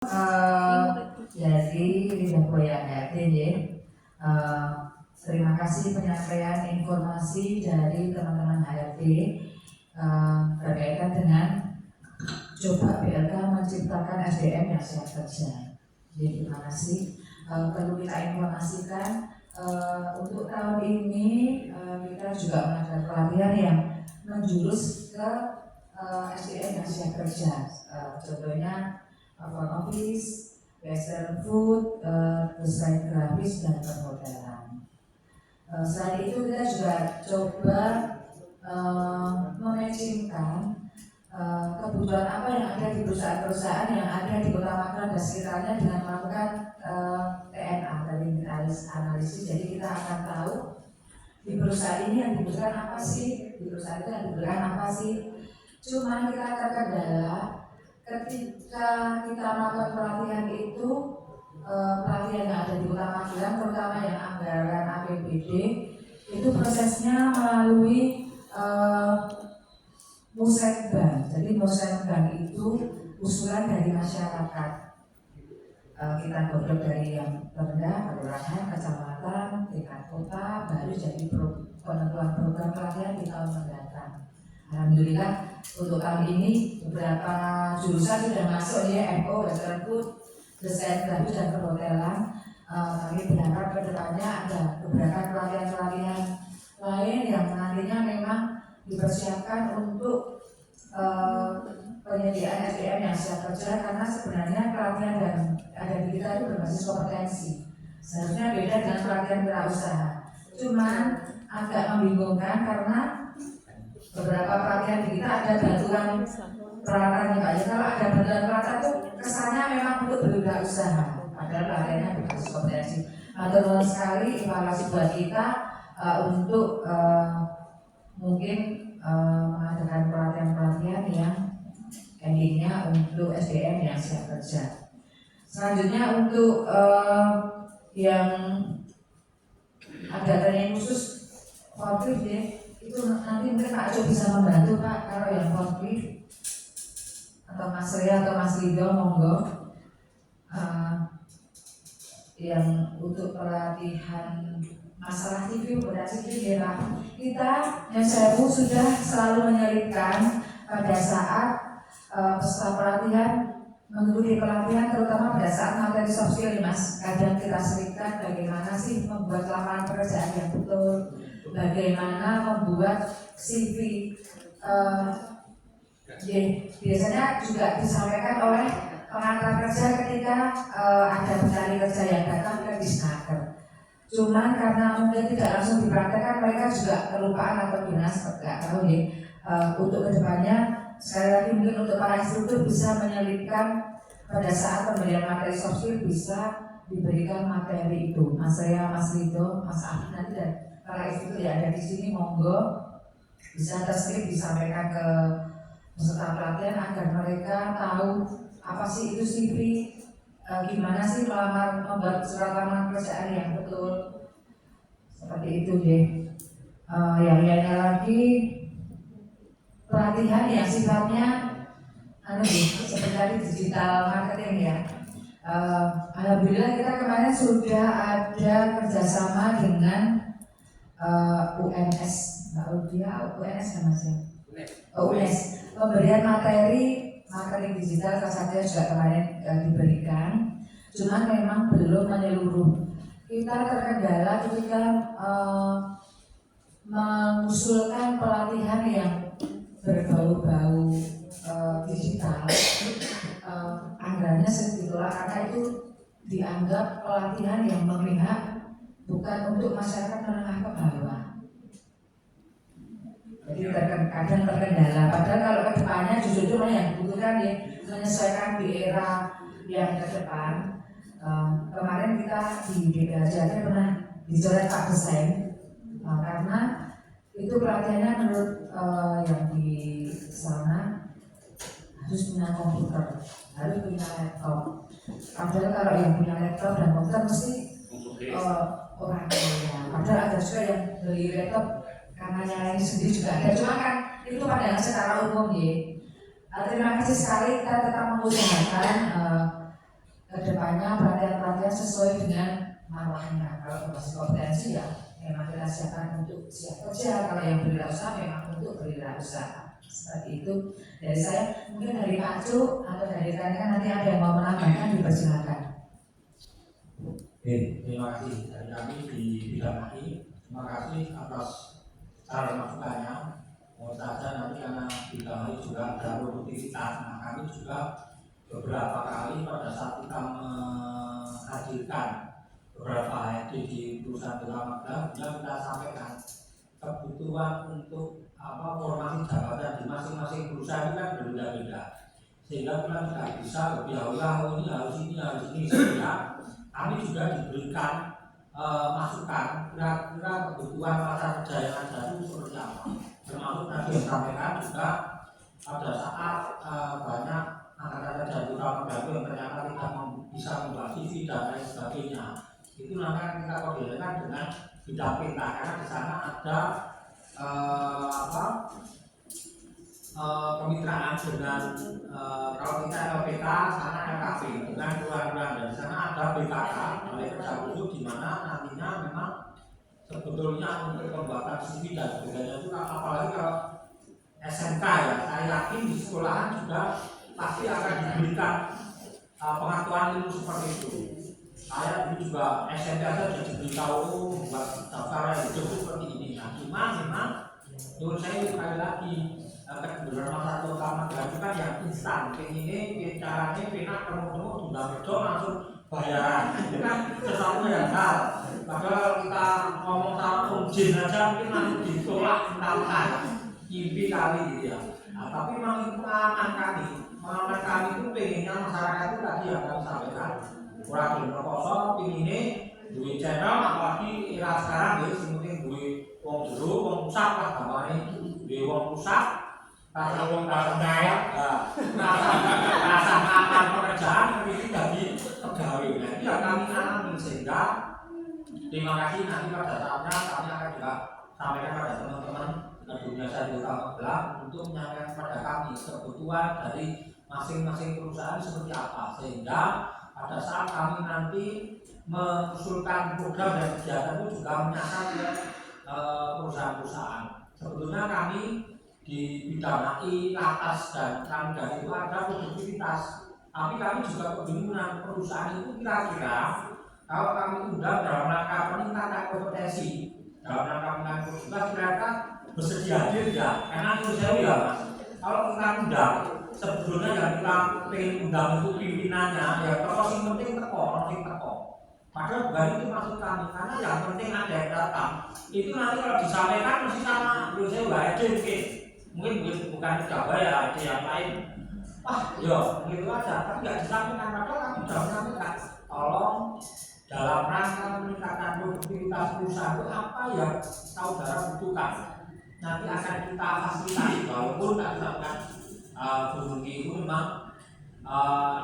Jadi Lidah Buaya HRD ya. Terima kasih penyampaian informasi dari teman-teman HRD berkaitan dengan coba BLK menciptakan SDM yang siap kerja. Jadi terima kasih. Perlu kita informasikan untuk tahun ini kita juga mengadakan pelatihan yang menjurus ke SDM yang siap kerja. Contohnya front office, western food, desain grafis dan perhotelan. Selain itu kita juga coba mematchingkan kebutuhan apa yang ada di perusahaan-perusahaan yang ada di Kota Magelang dan sekitarnya dengan melakukan TNA tadi analisis. Jadi kita akan tahu di perusahaan ini yang dibutuhkan apa sih, di perusahaan itu yang dibutuhkan apa sih. Cuma kita terkendala ketika kita melakukan pelatihan itu, pelatihan yang ada di Kota Magelang, terutama yang anggaran APBD, itu prosesnya melalui Musrenbang. Jadi Musrenbang itu usulan dari masyarakat. Kita godok dari yang terendah, kelurahan, kecamatan, tingkat kota, baru jadi penentuan program pelatihan di tahun mendatang. Alhamdulillah untuk tahun ini beberapa jurusan sudah masuk ya, FO, Western Food, desain grafis dan perhotelan. Kami berharap ke depannya ada beberapa pelatihan-pelatihan lain yang nantinya memang dipersiapkan untuk penyediaan SDM yang siap kerja, karena sebenarnya pelatihan dan ada di kita itu berbasis kompetensi. Seharusnya beda dengan pelatihan wirausaha. Cuman agak membingungkan karena beberapa pelatihan di kita ada bantuan peralatan Pak. Ya, kalau ada bantuan peralatan itu kesannya memang untuk berwirausaha, padahal pelatihannya berbasis kompetensi. Matur sekali evaluasi buat kita untuk mungkin mengadakan pelatihan-pelatihan yang endingnya untuk SDM yang siap kerja. Selanjutnya untuk yang ada training khusus forklift ya, itu nanti mungkin Pak Aco bisa membantu Pak, kalau yang forklift atau Mas Ria atau Mas Rido monggo. Yang untuk pelatihan masalah TV, operasi TV ya Pak, kita yang saya sudah selalu menyelipkan pada saat peserta pelatihan mengikuti pelatihan, terutama pada saat materi soft skill Mas. Kadang kita selipkan bagaimana sih membuat lamaran pekerjaan yang betul, bagaimana membuat CV. Biasanya juga disampaikan oleh pengantar kerja ketika ada pencari kerja yang datang ke Disnaker. Cuman karena mungkin tidak langsung dipraktekkan, mereka juga kelupaan atau dinas, nggak tahu ya. Untuk kedepannya, sekali lagi mungkin untuk para instruktur bisa menyelipkan pada saat pemberian materi soft skill, bisa diberikan materi itu. Mas Ria, Mas Rido, Mas Afif nanti, dan para instruktur yang ada di sini monggo bisa terselip disampaikan ke peserta pelatihan agar mereka tahu apa sih itu CV, gimana sih membuat surat lamaran pekerjaan yang betul, seperti itu ya. Yang lainnya lagi pelatihan yang sifatnya seperti digital marketing ya. Alhamdulillah kita kemarin sudah ada kerjasama dengan UNS, UNS nama saya. UNS, pemberian materi marketing digital salah satunya juga kemarin diberikan, cuman memang belum menyeluruh. Kita terkendala ketika mengusulkan pelatihan yang berbau-bau digital, anggarannya segitulah, karena itu dianggap pelatihan yang memihak, bukan untuk masyarakat menengah ke bawah. Jadi kadang terkendala, padahal kalau ke depannya justru yang dibutuhkan ya, menyesuaikan di era yang ke depan. Kemarin kita di BPHJ pernah dicoret Pak Desain, karena itu pelatihannya menurut yang di sana harus punya komputer, harus punya laptop. Padahal kalau yang punya laptop dan komputer mesti orang kaya. Padahal ada juga yang beli laptop karena nyalain sendiri juga ada, cuma kan itu pandangan secara umum ya. Terima kasih sekali, kita tetap mengusahakan kedepannya pelatihan-pelatihan sesuai dengan marwahnya. Kalau berbasis kompetensi ya memang kita siapkan untuk siap kerja, kalau yang berwirausaha memang untuk berwirausaha. Seperti itu dari saya. Mungkin dari Pak Cu atau dari rekan nanti ada yang mau menambahkan, dipersilakan. Oke, terima kasih dari kami di bidang AI. Terima kasih atas saran masukannya. Mau saja nanti karena bidang AI juga ada produktivitas, nah kami juga beberapa kali pada saat kita menghadirkan beberapa HRD di perusahaan Magelang, kita sampaikan kebutuhan untuk formasi jabatan di masing-masing perusahaan itu kan berbeda-beda, sehingga kita tidak bisa lebih awal ini harus ini sehingga kami juga diberikan masukan kira-kira kebutuhan pasar kerja yang ada itu seperti apa, termasuk tadi yang disampaikan juga pada saat banyak angkatan kerja di Magelang yang ternyata tidak bisa membuat CV dan lain sebagainya, itu nanti kita koordinasikan dengan bidang PK karena di sana ada kemitraan dengan kalau kita LPK sana LKP dengan keluarga, dan di sana ada BKK Balai Kerja Khusus di mana nantinya memang sebetulnya untuk pembuatan CV dan sebagainya itu, apalagi kalau SMK ya, saya yakin di sekolahan juga pasti akan diberikan pengetahuan ilmu seperti itu. Saya dulu juga SMP aja sudah diberitahu buat daftar hidup seperti ini. Nah, cuma memang menurut saya sekali lagi kebenaran masalah utama itu kan yang instan. Ini caranya penak ketemu sudah bedo langsung bayaran. Itu kan sesuatu yang hal. Padahal kita ngomong sama jin aja mungkin langsung ditolak mentah-mentah. Impi kali gitu ya. Nah, tapi memang itu pengalaman kami itu pengennya masyarakat itu tadi yang kami sampaikan. Kurang dari kosong, ini duit channel, apalagi era sekarang ya, penting duit wong jero, wong pusat lah gambarnya, duit wong pusat, rasa wong kaya, rasa akan pekerjaan ini jadi pegawai. Nah, itu yang kami alami sehingga terima kasih nanti pada saatnya kami akan juga sampaikan pada teman-teman dunia saya di Magelang untuk menyampaikan kepada kami kebutuhan dari masing-masing perusahaan seperti apa, sehingga pada saat kami nanti mengusulkan program dan kegiatan itu juga menyasar ke perusahaan-perusahaan. Sebetulnya kami di bidang AI, atas dan kami itu ada produktivitas, tapi kami juga kebingungan perusahaan itu kira-kira kalau kami undang dalam rangka peningkatan kompetensi, dalam rangka peningkatan produktivitas kira-kira bersedia hadir ya, karena itu saya ya mas, kalau kita undang sebetulnya yang kita pengen undang itu pimpinannya ya kalau yang penting teko. Padahal bukan itu maksud kami, karena yang penting ada yang datang. Itu nanti kalau disampaikan mesti sama, menurut saya nggak ada mungkin bukan Jawa ya, ada yang lain. Wah, ya begitu aja, tapi nggak disampaikan. Padahal kami sudah menyampaikan, tolong dalam rangka meningkatkan produktivitas perusahaan itu apa yang saudara butuhkan. Nanti akan kita fasilitasi, walaupun tak disampaikan. Berhenti itu memang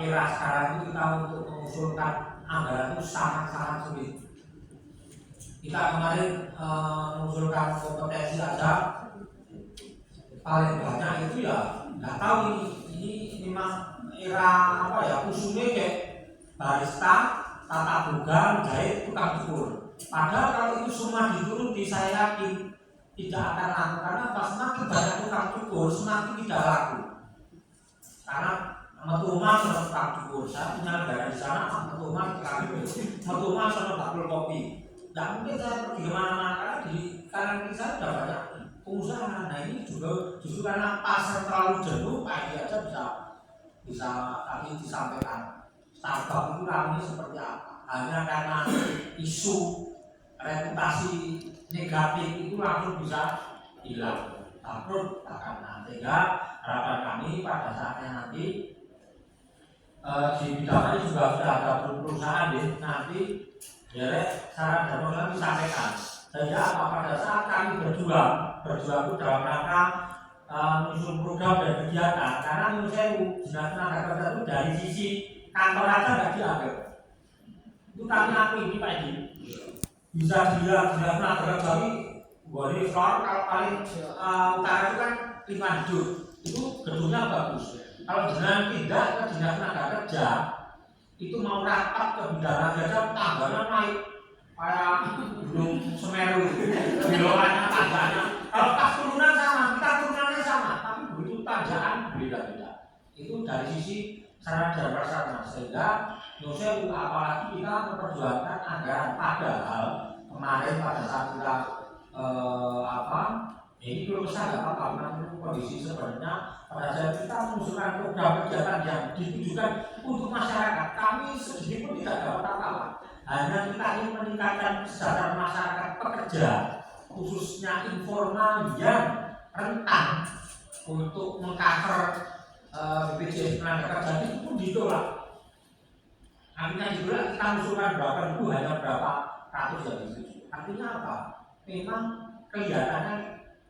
era sekarang itu kita untuk mengusulkan anggaran itu sangat-sangat sulit. Kita kemarin mengusulkan kompetensi aja paling banyak itu ya nggak tahu ini memang era apa ya, usulnya kayak barista, tata boga, jahit, tukang cukur. Padahal kalau itu semua dituruti saya yakin tidak akan laku, karena semakin banyak tukang cukur semakin tidak laku. Karena metuma sama tukang cukur, saya punya negara di sana, metuma tukang cukur, metuma sama bakul kopi. Tidak mungkin saya pergi kemana-mana karena di kanan kita sudah banyak pengusaha. Nah ini juga justru karena pasar terlalu jenuh, pagi aja bisa tadi disampaikan. Startup itu ramai seperti apa? Hanya karena isu reputasi negatif itu langsung bisa hilang, bangkrut bahkan. Sehingga harapan kami pada saatnya nanti di bidang ini juga sudah ada perusahaan nanti ya saran dan masukan disampaikan, sehingga pada saat kami berjuang itu dalam rangka menyusun program dan kegiatan. Karena menurut saya dinas tenaga kerja itu dari sisi kantor aja nggak dianggap. Itu kami akui ini Pak Edi, bisa dilihat dinas tenaga kerja ini boleh floor kalau paling utara itu kan 5 hidup, itu gedungnya bagus. Kalau dengan pindah ke dinas tenaga kerja itu mau rapat ke bidara saja tangganya naik kayak gunung Semeru, belokannya tangganya. Kalau pas turunan sama, kita turunannya sama, tapi begitu tanjakan beda-beda. Itu dari sisi sarana dan prasarana, sehingga Nusa apalagi kita memperjuangkan anggaran, padahal kemarin pada saat kita ini belum besar nggak apa-apa, namun kondisi sebenarnya pada saat kita mengusulkan program kegiatan yang ditujukan untuk masyarakat, kami sedikit pun tidak dapat apa-apa. Hanya kita ingin meningkatkan kesadaran masyarakat pekerja, khususnya informal yang rentan untuk mengcover BPJS tenaga kerja itu pun ditolak. Artinya juga kita mengusulkan berapa ribu hanya berapa ratus yang disetujui. Artinya apa? Memang kelihatannya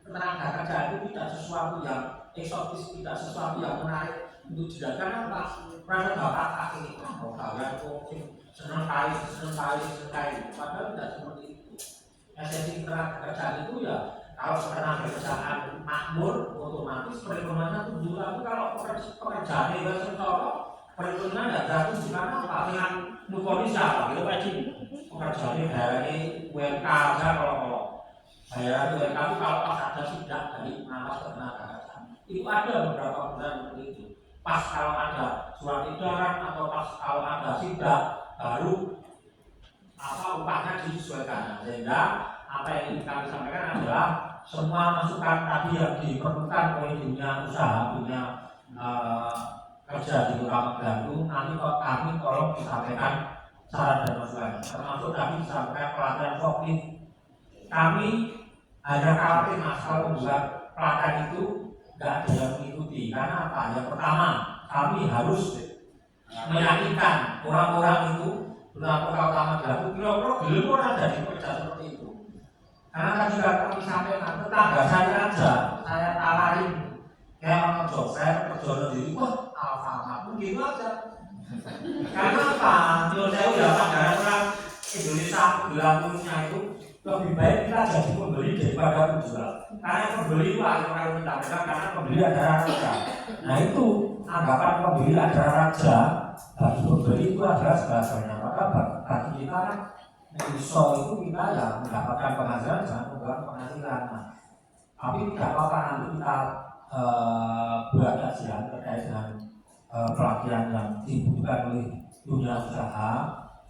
tenaga kerja itu tidak sesuatu yang eksotis, tidak sesuatu yang menarik untuk dilakukan. Apa? Rasa bapak kaki mau kalian kok senang kali, padahal tidak seperti itu. Esensi tenaga kerja itu ya kalau tenaga kerjaan makmur otomatis perekonomian tumbuh. Tapi kalau pekerjaan bebas sementara perekonomian tidak jatuh juga apa? Dengan nukoni siapa? Gitu aja. Pekerjaan daerahnya UMK aja kalau bayar UMK itu kalau pas ada sidak dari pengawas tenaga kerjaan itu ada beberapa bulan seperti itu. Pas kalau ada surat edaran atau pas kalau ada sidak baru upahnya disesuaikan. Sehingga apa yang ingin kami sampaikan adalah semua masukan tadi yang diperlukan oleh dunia usaha, dunia kerja di Kota Magelang itu nanti kami tolong disampaikan saran dan masukan. Termasuk tadi disampaikan pelatihan forklift. Kami hanya khawatir mas kalau membuat pelatihan itu tidak ada yang mengikuti. Karena apa? Yang pertama, kami harus meyakinkan orang-orang itu beberapa Kota Magelang itu kira-kira belum orang jadi kerja seperti itu. Karena kan juga kami sampaikan tetangga saya aja, saya tawarin kayak orang job saya kerja sendiri, wah alfamart pun gitu aja. Karena apa? Menurut saya udah pandangan orang Indonesia bilangnya itu lebih baik kita jadi pembeli daripada penjual. Karena pembeli itu orang kita bilang karena pembeli adalah raja. Nah itu anggapan pembeli adalah raja, bagi pembeli itu adalah segalanya. Maka bagi kita iso itu kita ya mendapatkan penghasilan jangan membuat penghasilan. Nah, tapi tidak apa-apa nanti kita buat kajian terkait dengan pelatihan yang dibutuhkan oleh dunia usaha,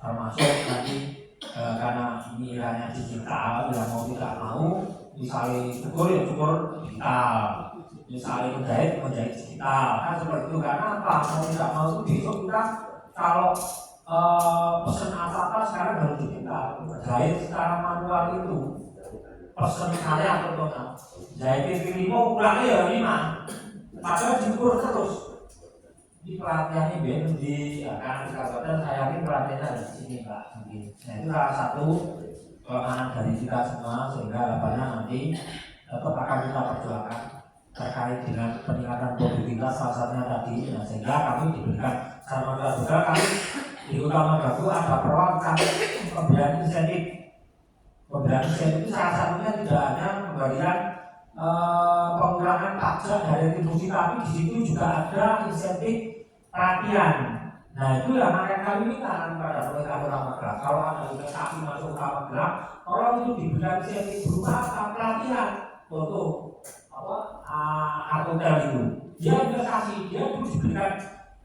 termasuk nanti karena ini eranya digital, yang mau tidak mau, misalnya cukur ya cukur digital, misalnya menjahit digital, kan seperti itu. Karena apa? Mau tidak mau itu besok kita kalau pesan apa sekarang harus digital, jahit secara manual itu pesan saya contohnya jahit TV 5 ukurnya ya 5 padahal diukur terus. Di pelatihannya BND akan dikatakan saya yakin pelatihannya ada di sini Pak. Nah itu salah satu kelemahan dari kita semua, sehingga harapannya nanti tetap akan kita perjuangkan terkait dengan peningkatan produktivitas salah satunya tadi. Nah sehingga kami diberikan sarana juga kami di Kota Magelang itu ada perwakilan pemberian insentif. Pemberian insentif itu salah satunya tidak hanya pemberian pengurangan pajak dari retribusi, tapi di situ juga ada insentif pelatihan. Nah itu yang akan kami minta kepada pemerintah Kota Magelang. Kalau ada investasi masuk Kota Magelang, kalau itu diberikan insentif berupa pelatihan, contoh hotel itu, dia investasi, dia harus diberikan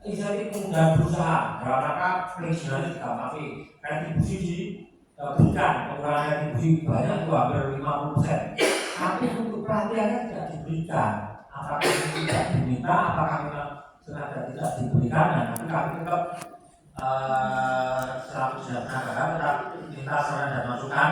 insentif kemudahan berusaha dalam rangka perizinan tapi retribusi diberikan, pengurangan retribusi banyak itu hampir 50%. Tapi untuk pelatihannya tidak diberikan. Apakah itu tidak diminta, apakah memang sengaja tidak diberikan? Nah, nanti kami tetap selalu dilaksanakan, tetap minta saran dan masukan.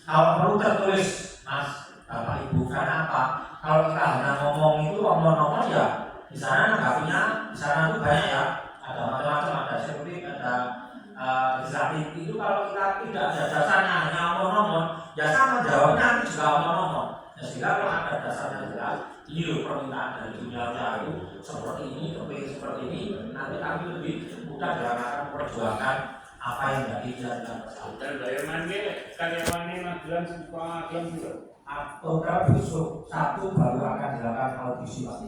Kalau perlu tertulis, Mas, Bapak Ibu, karena apa? Kalau kita hanya ngomong itu omong-omong ya, di sana nggaknya, di sana itu banyak ya, ada macam-macam, ada sirkuit, ada legislatif. Itu kalau kita tidak ada dasarnya hanya omong-omong, ya sama jawabnya nanti juga omong-omong. Ya sehingga kalau ada dasarnya jelas, ini loh permintaan dari dunia usaha itu seperti ini, seperti ini, nanti kami lebih mudah dalam rangka memperjuangkan apa yang jadi dan dan bayarannya karyawannya Magelang suka Magelang juga. Total besok satu baru akan dilakukan audisi Pak.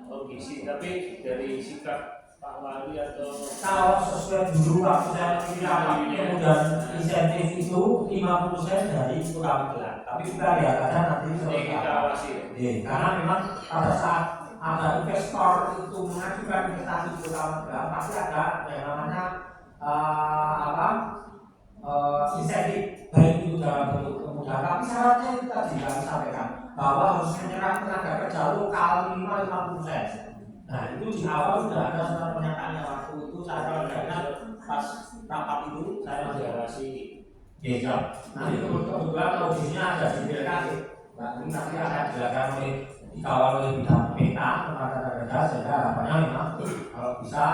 Audisi, tapi dari sikap Pak Wali atau Kalau sesuai dulu waktu saya kira kemudian insentif itu 50% dari penghasilan. Tapi kita lihat aja nanti ini kita seperti apa. awasi. Karena memang pada saat ada investor itu mengajukan investasi di penghasilan, pasti ada yang namanya insentif, baik itu dalam bentuk kemudahan. Tapi syaratnya itu tadi kami sampaikan bahwa harus menyerap tenaga kerja lokal minimal 50%. Nah itu di awal sudah ada surat pernyataannya waktu itu saya mendengarkan pas rapat itu saya masih awasi. Iya. Nanti kebetulan logisnya ada di BLKG. Ini nanti akan dilakukan oleh dikawal oleh bidang peta tenaga kerja sehingga harapannya memang kalau bisa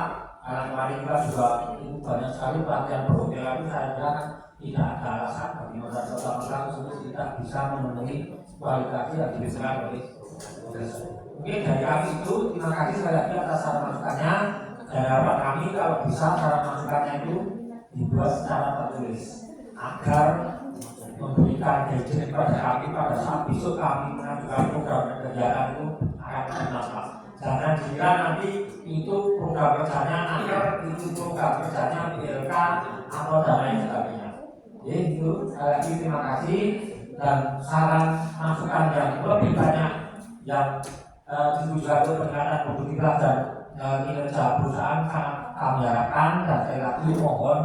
karena kemarin kita juga itu banyak sekali pelatihan profil tapi saya kira kan tidak ada alasan bagi masyarakat tersebut tidak bisa memenuhi kualifikasi yang diberikan oleh profesor. Mungkin dari kami itu terima kasih sekali lagi atas saran masukannya dan harapan kami kalau bisa saran masukannya itu dibuat secara tertulis agar memberikan guidance pada kami pada saat besok kami mengajukan program kegiatan itu akan bernampak. Jangan dikira nanti itu program kerjanya agar itu program kerjanya BLK atau dan lain sebagainya. Jadi itu sekali lagi terima kasih dan saran masukan yang lebih banyak yang ditujukan untuk peningkatan produktivitas dan kinerja perusahaan sangat kami harapkan dan sekali lagi mohon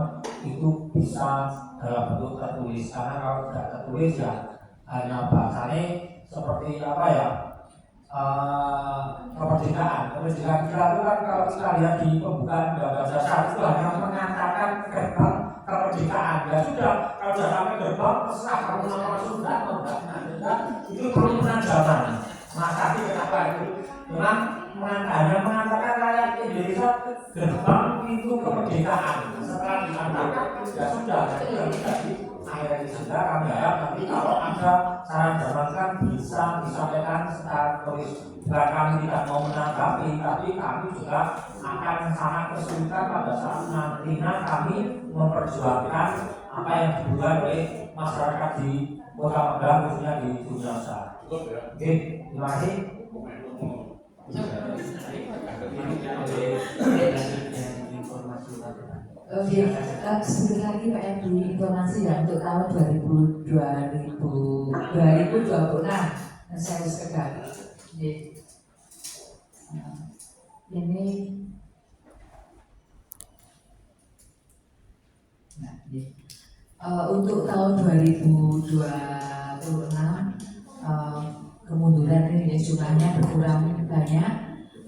itu bisa dalam bentuk tertulis karena kalau tidak tertulis ya hanya bahasanya seperti apa ya kemerdekaan kita itu kan kalau kita lihat di pembukaan Undang-Undang Dasar itu hanya mengantarkan gerbang kemerdekaan ya sudah kalau sudah sampai gerbang terserah kamu mau masuk enggak itu perlu penajaman. Maka kenapa itu memang hanya mengatakan rakyat Indonesia gerbang pintu kemerdekaan setelah diantarkan ya sudah itu yang menjadi akhirnya sudah kami harap nanti kalau ada saran dan masukan bisa disampaikan secara tulis. Bukan kami tidak mau menanggapi tapi kami juga akan sangat kesulitan pada saat nantinya kami memperjuangkan apa yang dibuat oleh masyarakat di Kota Magelang khususnya di dunia usaha. Oke, terima kasih. Oke, sebentar lagi Pak Edi informasi ya untuk tahun 2026 saya harus tegak. Ini untuk tahun 2026 kemunduran ini jumlahnya berkurang banyak.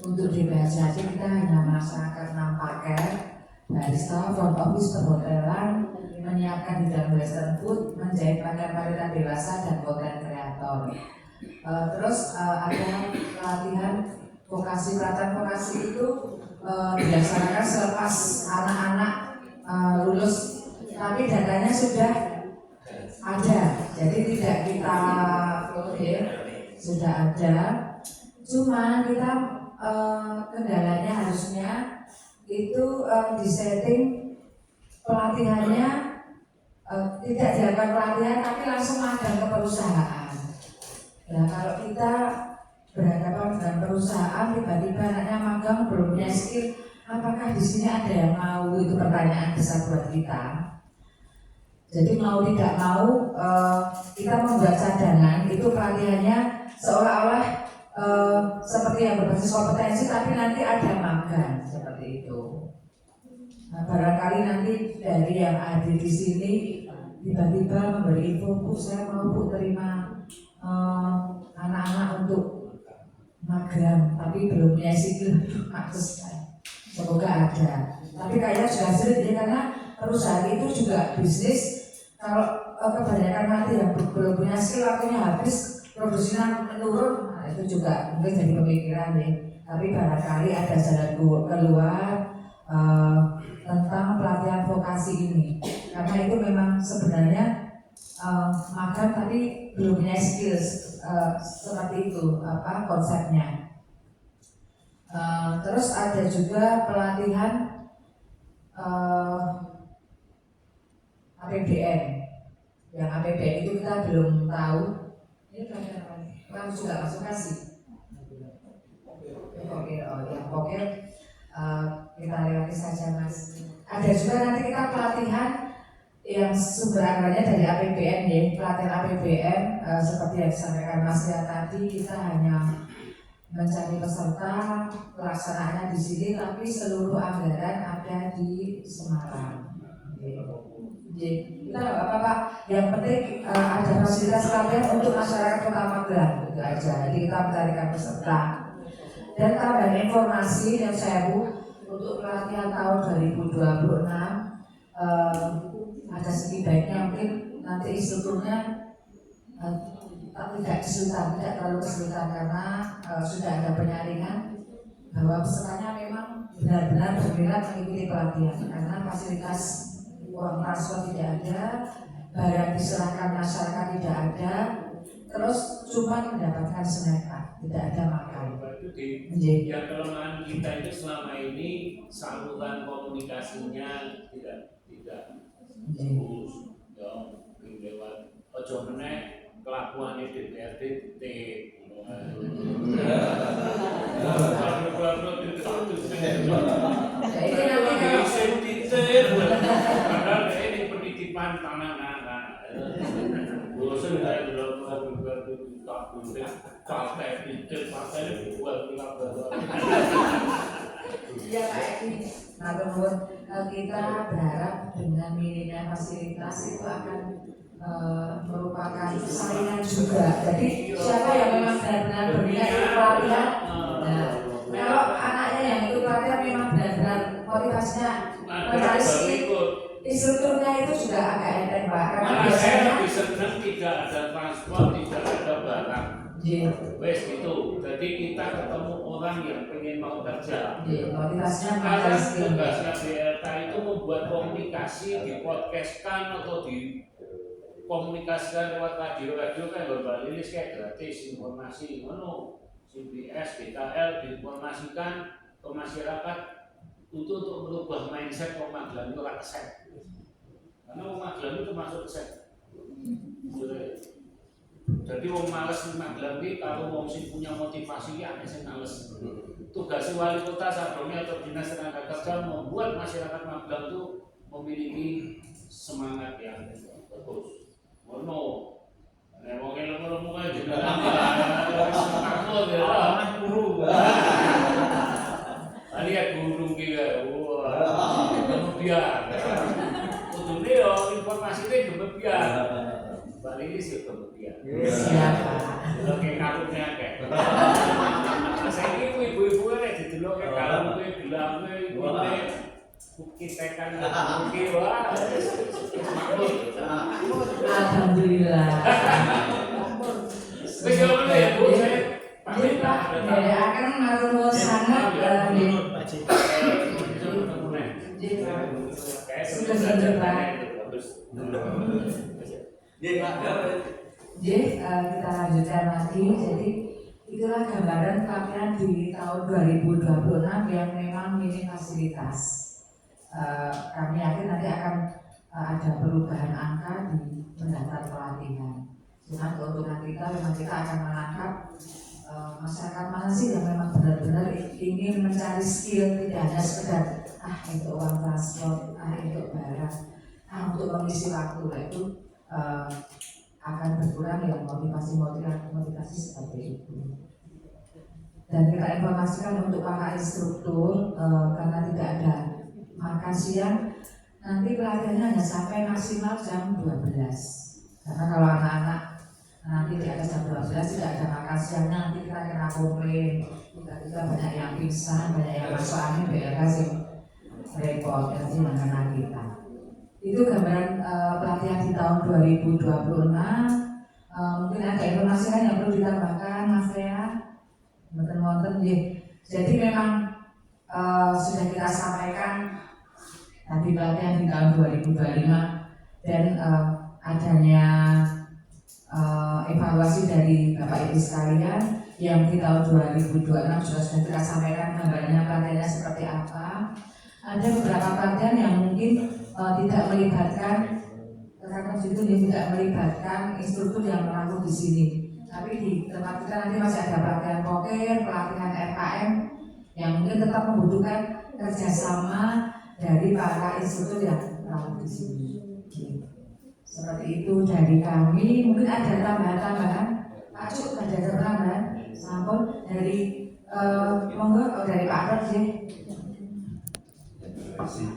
Untuk di BSHC kita hanya melaksanakan 6 paket barista, front office, perhotelan, menyiapkan bidang western food, menjahit pakaian wanita dewasa dan konten kreator. Terus ada pelatihan vokasi, pelatihan vokasi itu dilaksanakan selepas anak-anak lulus, tapi datanya sudah ada, jadi tidak kita flodir, sudah ada. Cuma kita kendalanya harusnya itu disetting pelatihannya tidak dilakukan pelatihan tapi langsung magang ke perusahaan. Nah kalau kita berhadapan dengan perusahaan tiba-tiba anaknya magang belum punya skill, apakah di sini ada yang mau? Itu pertanyaan besar buat kita. Jadi mau tidak mau kita membuat cadangan itu pelatihannya seolah-olah seperti yang berbasis kompetensi tapi nanti ada magang seperti itu. Nah, barangkali nanti dari yang hadir di sini tiba-tiba memberi info, Bu, saya mau Bu terima anak-anak untuk magang tapi belum punya skill, akses. Semoga ada. Tapi kayaknya juga sulit ya karena perusahaan itu juga bisnis. Kalau kebanyakan nanti yang belum punya skill waktunya habis, produksinya menurun, nah itu juga mungkin jadi pemikiran ya. Tapi barangkali ada jalan keluar tentang pelatihan vokasi ini. Karena itu memang sebenarnya magang tapi belum punya skill seperti itu konsepnya. Terus ada juga pelatihan APBN. Yang APBN itu kita belum tahu. Ini pelatihan apa? Kamu juga masuk kasih. Oke, yang pokoknya kita lewati saja Mas. Ada juga nanti kita pelatihan yang sumber anggarannya dari APBN ya, pelatihan APBN seperti yang disampaikan Mas ya tadi, kita hanya mencari peserta, pelaksanaannya di sini, tapi seluruh anggaran ada di Semarang. Jadi kita nggak apa-apa Pak, yang penting ada fasilitas pelatihan untuk masyarakat Kota Magelang itu aja. Jadi kita mencarikan peserta. Dan tambahan informasi yang saya untuk pelatihan tahun 2026 ada segi baiknya mungkin nanti instrukturnya tidak kesulitan, tidak terlalu kesulitan karena sudah ada penyaringan bahwa pesertanya memang benar-benar berminat mengikuti pelatihan karena fasilitas uang transport tidak ada, barang diserahkan masyarakat tidak ada, terus cuma mendapatkan snack, tidak ada makan. Yang kelemahan kita itu selama ini saluran komunikasinya tidak bagus, ya lewat ojo meneh kelakuan DPRD T. Padahal ini penitipan tanah anak. Bosan saya belum partai buat ya Pak Edi, nah kita berharap dengan minimnya fasilitas itu akan merupakan saringan juga. Jadi siapa yang memang benar-benar berminat ikut pelatihan, nah kalau anaknya yang ikut pelatihan memang benar-benar motivasinya mencari skill, instrukturnya itu juga agak enteng Pak, karena biasanya lebih senang tidak ada transport, tidak ada barang. Wes itu, jadi kita ketemu orang yang pengen mau kerja. Motivasinya Kalau mencari skill. tugasnya BLK itu membuat komunikasi, dipodcastkan atau dikomunikasikan lewat radio kan berbalis kayak gratis informasi, CBS, DKL diinformasikan ke masyarakat untuk merubah mindset orang Magelang itu rakyat. Karena orang Magelang itu termasuk set. Jadi orang males di Magelang ini kalau orang sih punya motivasi ya sih males. Tugas wali kota sebelumnya atau dinas tenaga kerja membuat masyarakat Magelang itu memiliki semangat yang bagus. Mono, mungkin lemu kan juga takut ya. Guru. Lihat guru kita, wah, kemudian. Untuk dia informasi itu kemudian. Balik ini sih kemudian. Siapa? Oke, kalungnya kayak. Saya ini ibu-ibu ini di dulu kayak kalungnya, gelangnya, ini kita kan mungkin wah, makmur. Alhamdulillah. Bagaimana ya Bu? Jadi Pak, dari akan malu sangat sudah Pak. Jadi kita lanjutkan lagi. Jadi itulah gambaran pelatihan di tahun 2026 yang memang minim fasilitas. Kami yakin nanti akan ada perubahan angka di pendaftar pelatihan. Cuma keuntungan kita memang kita akan menangkap masyarakat mana sih yang memang benar-benar ingin mencari skill, tidak hanya sekedar untuk uang transport, untuk barang, untuk mengisi waktu itu akan berkurang yang motivasi seperti itu. Dan kita informasikan untuk para instruktur karena tidak ada makan siang, nanti pelatihannya hanya sampai maksimal jam 12. Karena kalau anak-anak nanti di atas jam 12 tidak ada makan siangnya, nanti kita kena komplain. Kita banyak yang pingsan, banyak yang masuk angin, BLK sih repot, nanti mengenai kita. Itu gambaran pelatihan di tahun 2026. Mungkin ada informasi lain yang perlu ditambahkan, Mas Rea. Mboten-mboten nggih. Jadi memang sudah kita sampaikan tadi pelatihan di tahun 2025 dan adanya evaluasi dari Bapak Ibu sekalian yang di tahun 2026 sudah kita sampaikan gambarnya pelatihannya seperti apa. Ada beberapa pelatihan yang mungkin tidak melibatkan rekan itu tidak melibatkan instruktur yang berlaku di sini. Tapi di tempat kita nanti masih ada pelatihan poker, pelatihan RKM yang mungkin tetap membutuhkan kerjasama dari para institut yang rawat di sini. Seperti itu dari kami. Mungkin ada tambahan-tambahan. Pak Cuk, ada tambahan? Sampun dari monggo dari Pak Arad ya. Terima kasih.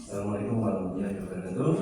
Assalamualaikum warahmatullahi wabarakatuh.